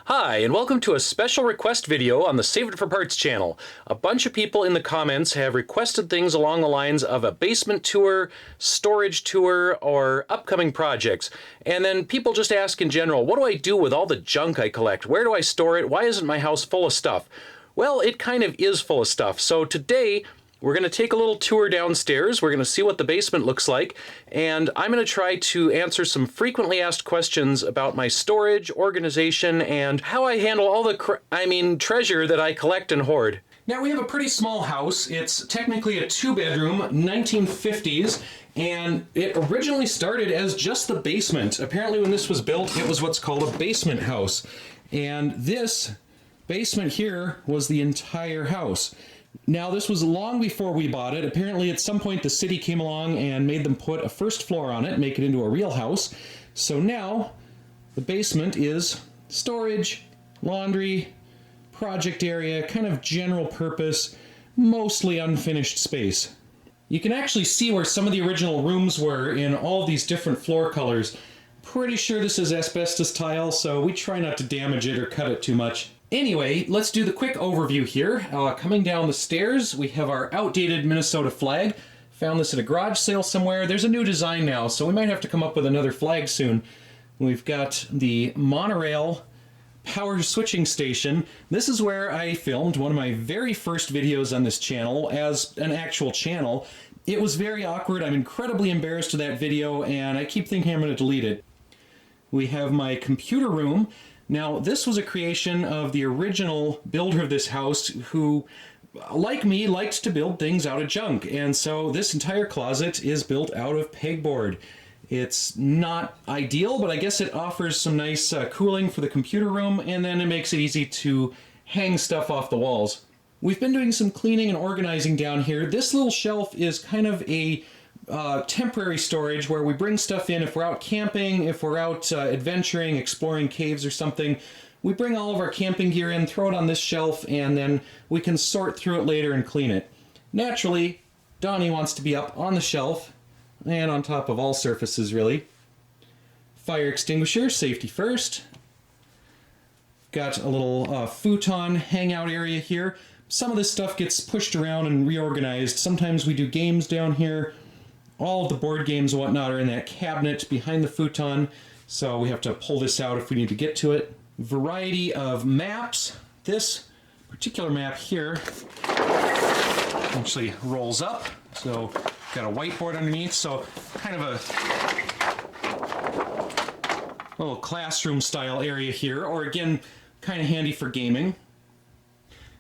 Hi, and welcome to a special request video on the Save It for Parts channel. A bunch of people in the comments have requested things along the lines of a basement tour, storage tour, or upcoming projects. And then people just ask in general, what do I do with all the junk I collect? Where do I store it? Why isn't my house full of stuff? Well, it kind of is full of stuff. So today, we're going to take a little tour downstairs. We're going to see what the basement looks like, and I'm going to try to answer some frequently asked questions about my storage, organization, and how I handle all the treasure that I collect and hoard. Now, we have a pretty small house. It's technically a 2-bedroom, 1950s, and it originally started as just the basement. Apparently, when this was built, it was what's called a basement house, and this basement here was the entire house. Now, this was long before we bought it. Apparently, at some point, the city came along and made them put a first floor on it, make it into a real house. So now, the basement is storage, laundry, project area, kind of general purpose, mostly unfinished space. You can actually see where some of the original rooms were in all these different floor colors. Pretty sure this is asbestos tile, so we try not to damage it or cut it too much. Anyway, let's do the quick overview here. Coming down the stairs, we have our outdated Minnesota flag. Found this at a garage sale somewhere. There's a new design now, so we might have to come up with another flag soon. We've got the monorail power switching station. This is where I filmed one of my very first videos on this channel as an actual channel. It was very awkward. I'm incredibly embarrassed of that video, and I keep thinking I'm going to delete it. We have my computer room. Now, this was a creation of the original builder of this house who, like me, liked to build things out of junk. And so this entire closet is built out of pegboard. It's not ideal, but I guess it offers some nice cooling for the computer room, and then it makes it easy to hang stuff off the walls. We've been doing some cleaning and organizing down here. This little shelf is kind of a temporary storage where we bring stuff in if we're out camping, if we're out adventuring, exploring caves or something. We bring all of our camping gear in, throw it on this shelf, and then we can sort through it later and clean it. Naturally, Donnie wants to be up on the shelf and on top of all surfaces, really. Fire extinguisher, safety first. Got a little futon hangout area here. Some of this stuff gets pushed around and reorganized. Sometimes we do games down here. All of the board games and whatnot are in that cabinet behind the futon, so we have to pull this out if we need to get to it. Variety of maps. This particular map here actually rolls up, so got a whiteboard underneath, so kind of a little classroom style area here, or again, kind of handy for gaming.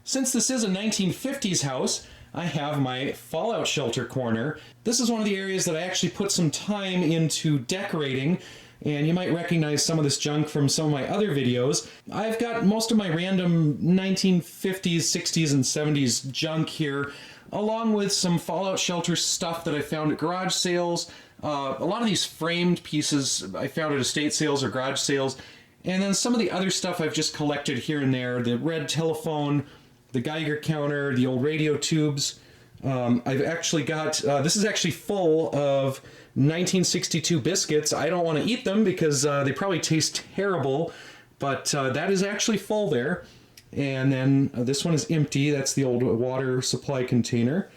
Since this is a 1950s house, I have my fallout shelter corner. This is one of the areas that I actually put some time into decorating, and you might recognize some of this junk from some of my other videos. I've got most of my random 1950s, 60s, and 70s junk here, along with some fallout shelter stuff that I found at garage sales. A lot of these framed pieces I found at estate sales or garage sales, and then some of the other stuff I've just collected here and there. The red telephone, the Geiger counter, the old radio tubes. I've actually got, this is actually full of 1962 biscuits. I don't want to eat them because they probably taste terrible, but that is actually full there. And then this one is empty. That's the old water supply container.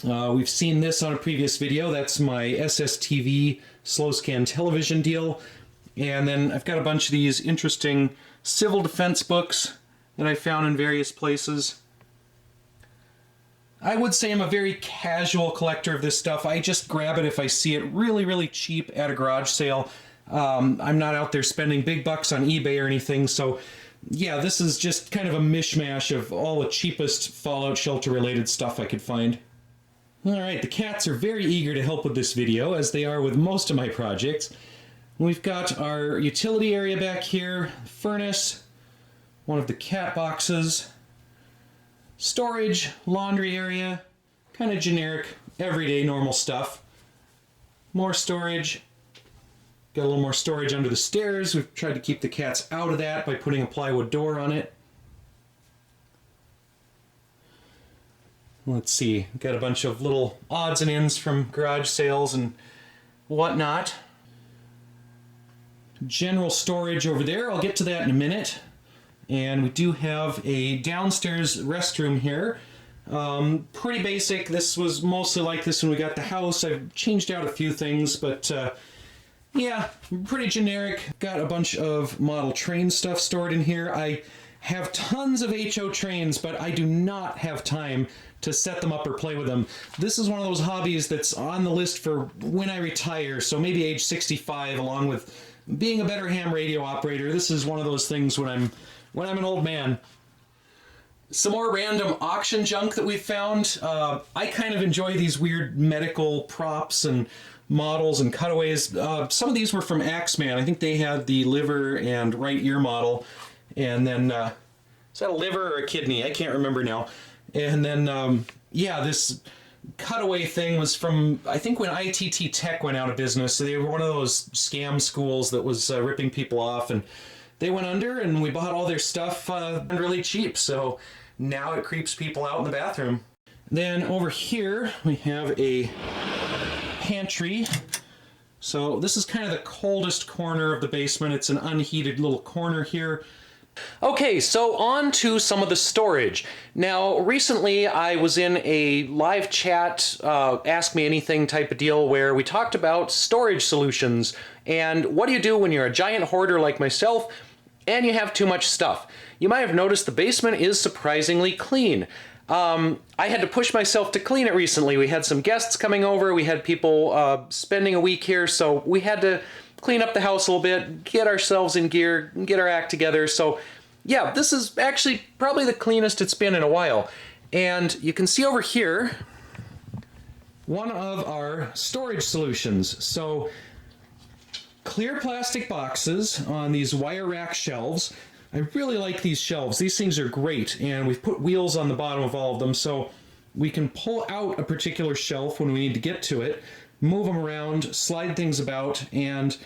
We've seen this on a previous video. That's my SSTV slow scan television deal. And then I've got a bunch of these interesting civil defense books that I found in various places. I would say I'm a very casual collector of this stuff. I just grab it if I see it really, really cheap at a garage sale. I'm not out there spending big bucks on eBay or anything, so yeah, this is just kind of a mishmash of all the cheapest fallout shelter related stuff I could find. Alright, the cats are very eager to help with this video, as they are with most of my projects. We've got our utility area back here, furnace, one of the cat boxes, storage, laundry area, kind of generic, everyday normal stuff. More storage. Got a little more storage under the stairs. We've tried to keep the cats out of that by putting a plywood door on it. Let's see, got a bunch of little odds and ends from garage sales and whatnot. general storage over there. I'll get to that in a minute. And we do have a downstairs restroom here. Pretty basic. This was mostly like this when we got the house. I've changed out a few things, but yeah, pretty generic. Got a bunch of model train stuff stored in here. I have tons of HO trains, but I do not have time to set them up or play with them. This is one of those hobbies that's on the list for when I retire, so maybe age 65, along with being a better ham radio operator. This is one of those things when I'm an old man. Some more random auction junk that we found. I kind of enjoy these weird medical props and models and cutaways. Some of these were from Axeman. I think they had the liver and right ear model. And then, is that a liver or a kidney? I can't remember now. And then, yeah, this cutaway thing was from, I think, when ITT Tech went out of business. So they were one of those scam schools that was ripping people off, and they went under, and we bought all their stuff really cheap. So now it creeps people out in the bathroom. Then over here, we have a pantry. So this is kind of the coldest corner of the basement. It's an unheated little corner here. Okay, so on to some of the storage. Now, recently I was in a live chat, Ask Me Anything type of deal where we talked about storage solutions and what do you do when you're a giant hoarder like myself and you have too much stuff. You might have noticed the basement is surprisingly clean. I had to push myself to clean it recently. We had some guests coming over, we had people spending a week here, so we had to clean up the house a little bit, get ourselves in gear, get our act together. So yeah, this is actually probably the cleanest it's been in a while. And you can see over here one of our storage solutions. So clear plastic boxes on these wire rack shelves. I really like these shelves. These things are great, and we've put wheels on the bottom of all of them so we can pull out a particular shelf when we need to get to it, move them around, slide things about, and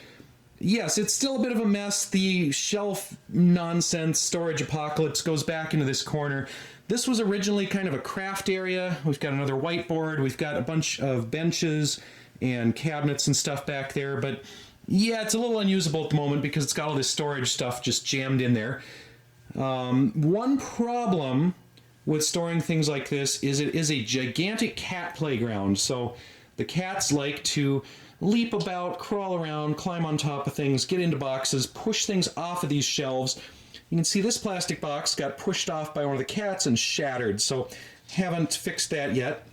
yes, it's still a bit of a mess. The shelf nonsense storage apocalypse goes back into this corner. This was originally kind of a craft area. We've got another whiteboard. We've got a bunch of benches and cabinets and stuff back there, but yeah, it's a little unusable at the moment because it's got all this storage stuff just jammed in there. One problem with storing things like this is it is a gigantic cat playground. So the cats like to leap about, crawl around, climb on top of things, get into boxes, push things off of these shelves. You can see this plastic box got pushed off by one of the cats and shattered, so haven't fixed that yet.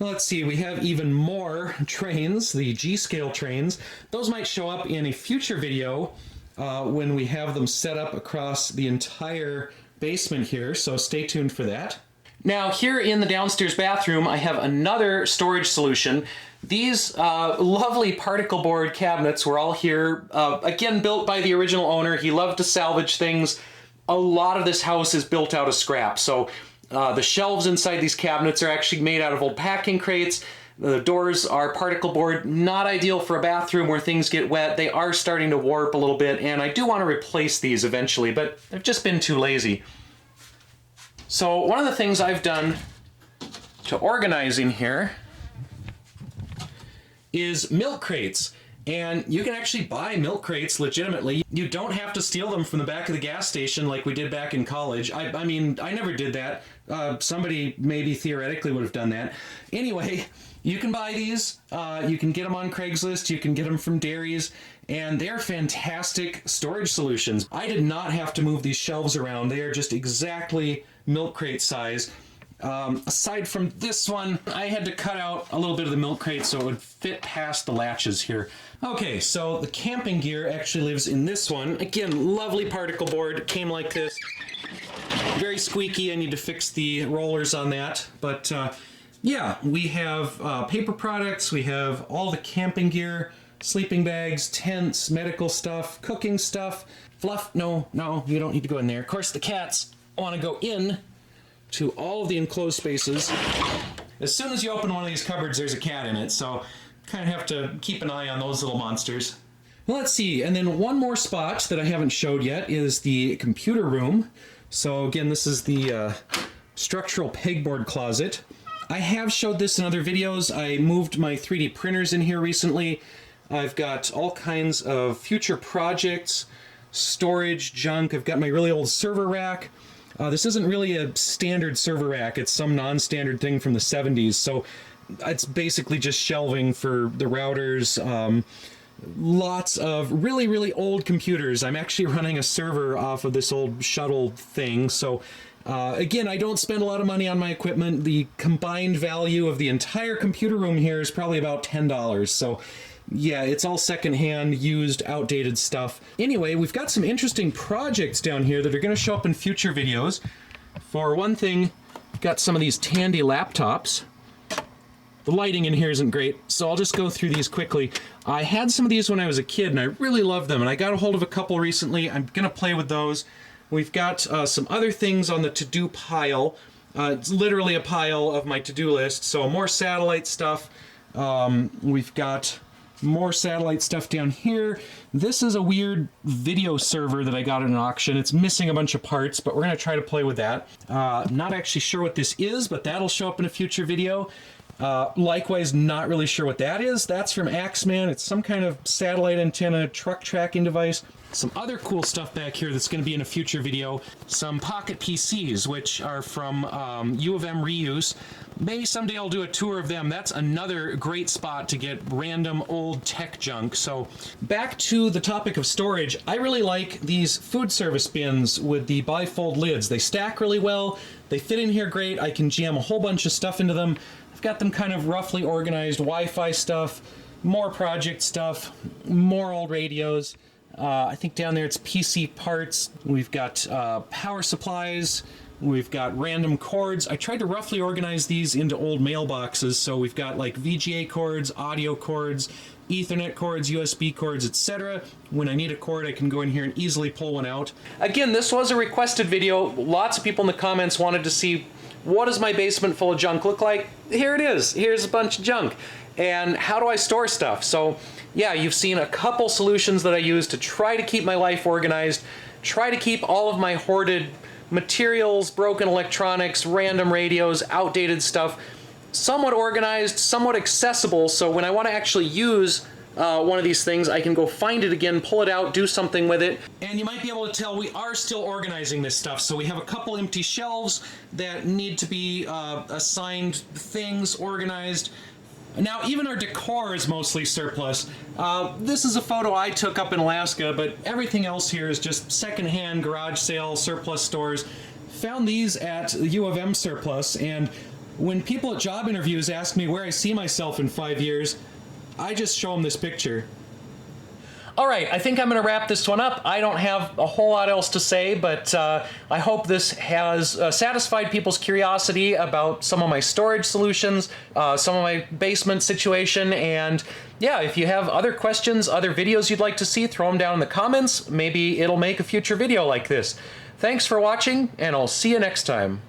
Let's see, we have even more trains, the G-scale trains. Those might show up in a future video when we have them set up across the entire basement here, so stay tuned for that. Now here in the downstairs bathroom I have another storage solution. These lovely particle board cabinets were all here, again built by the original owner. He loved to salvage things. A lot of this house is built out of scrap, so the shelves inside these cabinets are actually made out of old packing crates. The doors are particle board, not ideal for a bathroom where things get wet. They are starting to warp a little bit, and I do want to replace these eventually, but I've just been too lazy. So one of the things I've done to organize in here is milk crates. And you can actually buy milk crates legitimately. You don't have to steal them from the back of the gas station like we did back in college. I mean, I never did that. Somebody maybe theoretically would have done that. Anyway, you can buy these. You can get them on Craigslist. You can get them from dairies. And they're fantastic storage solutions. I did not have to move these shelves around. They are just exactly milk crate size. Aside from this one, I had to cut out a little bit of the milk crate so it would fit past the latches here. Okay, so the camping gear actually lives in this one. Again, lovely particle board, came like this. Very squeaky, I need to fix the rollers on that. But yeah, we have paper products, we have all the camping gear, sleeping bags, tents, medical stuff, cooking stuff, fluff. No, you don't need to go in there. Of course, the cats want to go in to all of the enclosed spaces. As soon as you open one of these cupboards, there's a cat in it, so kind of have to keep an eye on those little monsters. Let's see, and then one more spot that I haven't showed yet is the computer room. So again, this is the structural pegboard closet. I have showed this in other videos. I moved my 3D printers in here recently. I've got all kinds of future projects, storage junk. I've got my really old server rack. This isn't really a standard server rack. It's some non-standard thing from the 70s. So it's basically just shelving for the routers. Lots of really, really old computers. I'm actually running a server off of this old shuttle thing. So again, I don't spend a lot of money on my equipment. The combined value of the entire computer room here is probably about $10. So yeah, it's all secondhand, used, outdated stuff. Anyway, we've got some interesting projects down here that are going to show up in future videos. For one thing, we've got some of these Tandy laptops. The lighting in here isn't great, so I'll just go through these quickly. I had some of these when I was a kid, and I really loved them, and I got a hold of a couple recently. I'm going to play with those. We've got some other things on the to-do pile. It's literally a pile of my to-do list, so more satellite stuff. We've got more satellite stuff down here. This is a weird video server that I got at an auction. It's missing a bunch of parts, but we're going to try to play with that. Not actually sure what this is, but that'll show up in a future video. Likewise, not really sure what that is. That's from Axeman. It's some kind of satellite antenna truck tracking device. Some other cool stuff back here that's going to be in a future video. Some pocket PCs, which are from U of M Reuse. Maybe someday I'll do a tour of them. That's another great spot to get random old tech junk. So back to the topic of storage, I really like these food service bins with the bifold lids. They stack really well. They fit in here great. I can jam a whole bunch of stuff into them. I've got them kind of roughly organized. Wi-Fi stuff, more project stuff, more old radios. I think down there it's PC parts. We've got power supplies. We've got random cords. I tried to roughly organize these into old mailboxes. So we've got like VGA cords, audio cords, Ethernet cords, USB cords, etc. When I need a cord, I can go in here and easily pull one out. Again, this was a requested video. Lots of people in the comments wanted to see, what does my basement full of junk look like? Here it is. Here's a bunch of junk. And how do I store stuff? So yeah, you've seen a couple solutions that I use to try to keep my life organized, try to keep all of my hoarded materials, broken electronics, random radios, outdated stuff, somewhat organized, somewhat accessible, so when I want to actually use one of these things, I can go find it again, pull it out, do something with it. And you might be able to tell we are still organizing this stuff. So we have a couple empty shelves that need to be assigned things, organized. Now, even our decor is mostly surplus. This is a photo I took up in Alaska, but everything else here is just secondhand garage sale, surplus stores. Found these at U of M surplus, and when people at job interviews ask me where I see myself in 5 years, I just show them this picture. All right, I think I'm going to wrap this one up. I don't have a whole lot else to say, but I hope this has satisfied people's curiosity about some of my storage solutions, some of my basement situation, and yeah, if you have other questions, other videos you'd like to see, throw them down in the comments. Maybe it'll make a future video like this. Thanks for watching, and I'll see you next time.